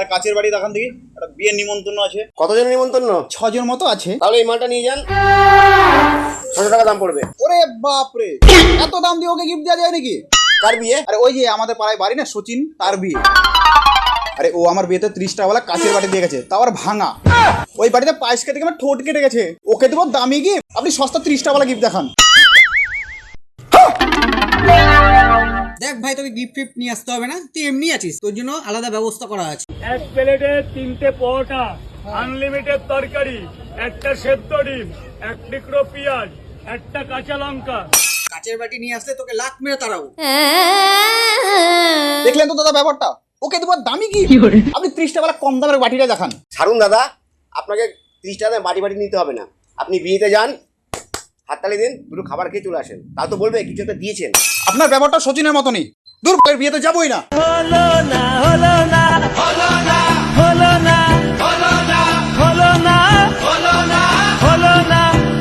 একটা কাচের বাড়ি দেখান দেখি, একটা বিয়ের নিমন্ত্রণ আছে। কতজন নিমন্ত্রণ? 6 জন মতো আছে। তাহলে এই মালটা নিয়ে যান, 600 টাকা দাম পড়বে। ওরে বাপ রে, এত দাম দিয়ে ওকে গিফট দেওয়া যায় নাকি? কার বিয়ে? আরে ওই যে আমাদের পাড়ায় বাড়ি না, সচিন, তার বিয়ে। আরে ও আমার বিয়েতে 30 টাকাওয়ালা কাচের বাটি দিয়ে গেছে, তাও আর ভাঙা। ওই বাড়িতে পায়েস খেতে গিয়ে আমার ঠোঁট কেটে গেছে। ওকে দেবো দামি গিফট, আপনি সস্তা 30 টাকাওয়ালা গিফট দেখান। দেখ ভাই, তোকে গিফট ফিফট নিয়ে আসতে হবে না, তুই এমনি আছিস, তোর জন্য আলাদা ব্যবস্থা করা আছে। এক প্লেটে 3টে পরোটা, আনলিমিটেড তরকারি, একটা সেদ্ধ ডিম, এক টুকরো পেঁয়াজ, একটা কাঁচা লঙ্কা। কাচের বাটি নিয়ে আসলে তোকে লাখ মেরে তাড়াবো। দেখলেন তো দাদা ব্যাপারটা, ওকে দেবো দামি গিফট, আপনি 30 টাকাওয়ালা কম দামের বাটিটা দেখান। ছাড়ুন দাদা, আপনাকে 30 টাকা বাটি বাটি নিতে হবে না। আপনি বিয়েতে যান, হাততালি দিন, দুটো খাবার খেয়ে চলে আসেন, তাও তো বলবে কিছু একটা দিয়েছেন। আপনার ব্যাপারটা সচিনের মতনই। দূর, বিয়েতে যাবোই না।